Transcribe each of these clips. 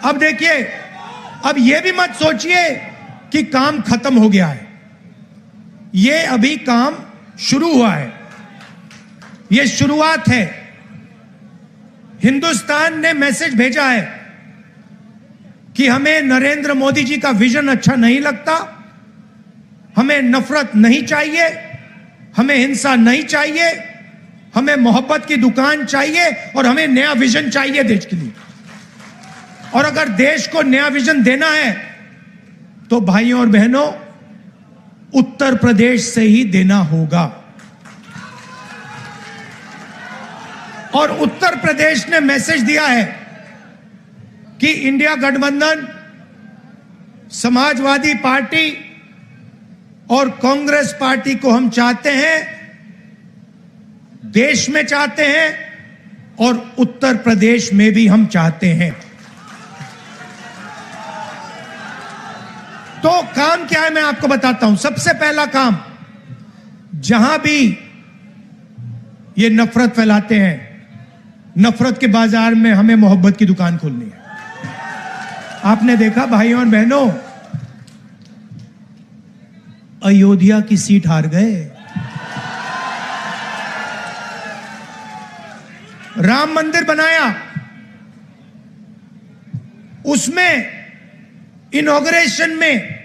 अब देखिए, अब यह भी मत सोचिए कि काम खत्म हो गया है। यह अभी काम शुरू हुआ है, यह शुरुआत है। हिंदुस्तान ने मैसेज भेजा है कि हमें नरेंद्र मोदी जी का विजन अच्छा नहीं लगता, हमें नफरत नहीं चाहिए, हमें हिंसा नहीं चाहिए, हमें मोहब्बत की दुकान चाहिए और हमें नया विजन चाहिए देश के लिए। और अगर देश को नया विजन देना है तो भाइयों और बहनों, उत्तर प्रदेश से ही देना होगा। और उत्तर प्रदेश ने मैसेज दिया है कि इंडिया गठबंधन, समाजवादी पार्टी और कांग्रेस पार्टी को हम चाहते हैं, देश में चाहते हैं और उत्तर प्रदेश में भी हम चाहते हैं। तो काम क्या है मैं आपको बताता हूं। सबसे पहला काम, जहां भी ये नफरत फैलाते हैं, नफरत के बाजार में हमें मोहब्बत की दुकान खोलनी है। आपने देखा भाइयों और बहनों, अयोध्या की सीट हार गए, राम मंदिर बनाया, उसमें इनॉग्रेशन में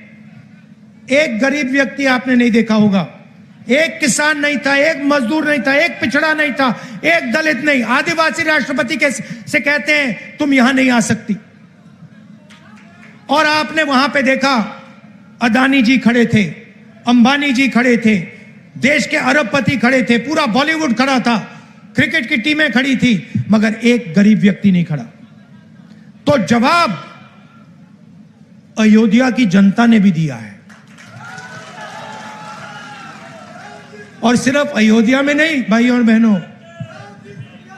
एक गरीब व्यक्ति आपने नहीं देखा होगा, एक किसान नहीं था, एक मजदूर नहीं था, एक पिछड़ा नहीं था, एक दलित नहीं, आदिवासी राष्ट्रपति से कहते हैं तुम यहां नहीं आ सकती। और आपने वहां पे देखा अदानी जी खड़े थे, अंबानी जी खड़े थे, देश के अरबपति खड़े थे, पूरा बॉलीवुड खड़ा था, क्रिकेट की टीमें खड़ी थी, मगर एक गरीब व्यक्ति नहीं खड़ा। तो जवाब अयोध्या की जनता ने भी दिया है। और सिर्फ अयोध्या में नहीं भाइयों और बहनों,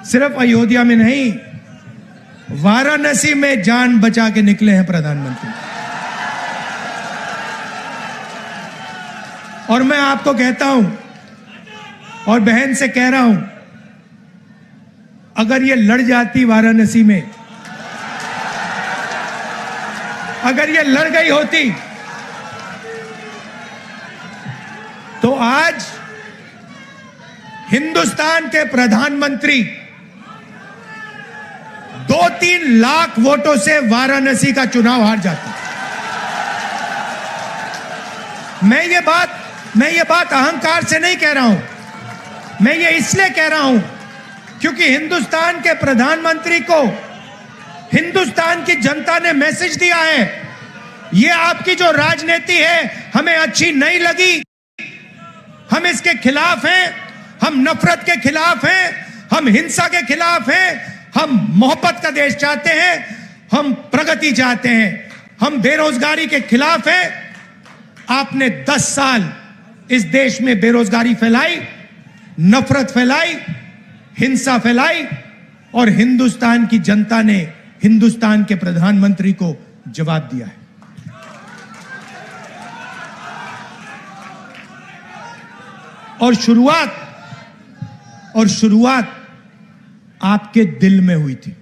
सिर्फ अयोध्या में नहीं, वाराणसी में जान बचा के निकले हैं प्रधानमंत्री। और मैं आपको कहता हूं और बहन से कह रहा हूं, अगर ये लड़ जाती वाराणसी में, अगर ये लड़ गई होती, तो आज हिंदुस्तान के प्रधानमंत्री 2-3 लाख वोटों से वाराणसी का चुनाव हार जाते। मैं ये बात अहंकार से नहीं कह रहा हूं, मैं ये इसलिए कह रहा हूं क्योंकि हिंदुस्तान के प्रधानमंत्री को हिंदुस्तान की जनता ने मैसेज दिया है, ये आपकी जो राजनीति है हमें अच्छी नहीं लगी, हम इसके खिलाफ हैं, हम नफरत के खिलाफ हैं, हम हिंसा के खिलाफ हैं, हम मोहब्बत का देश चाहते हैं, हम प्रगति चाहते हैं, हम बेरोजगारी के खिलाफ हैं। आपने 10 साल इस देश में बेरोजगारी फैलाई, नफरत फैलाई, हिंसा फैलाई, और हिंदुस्तान की जनता ने हिंदुस्तान के प्रधानमंत्री को जवाब दिया है। और शुरुआत आपके दिल में हुई थी।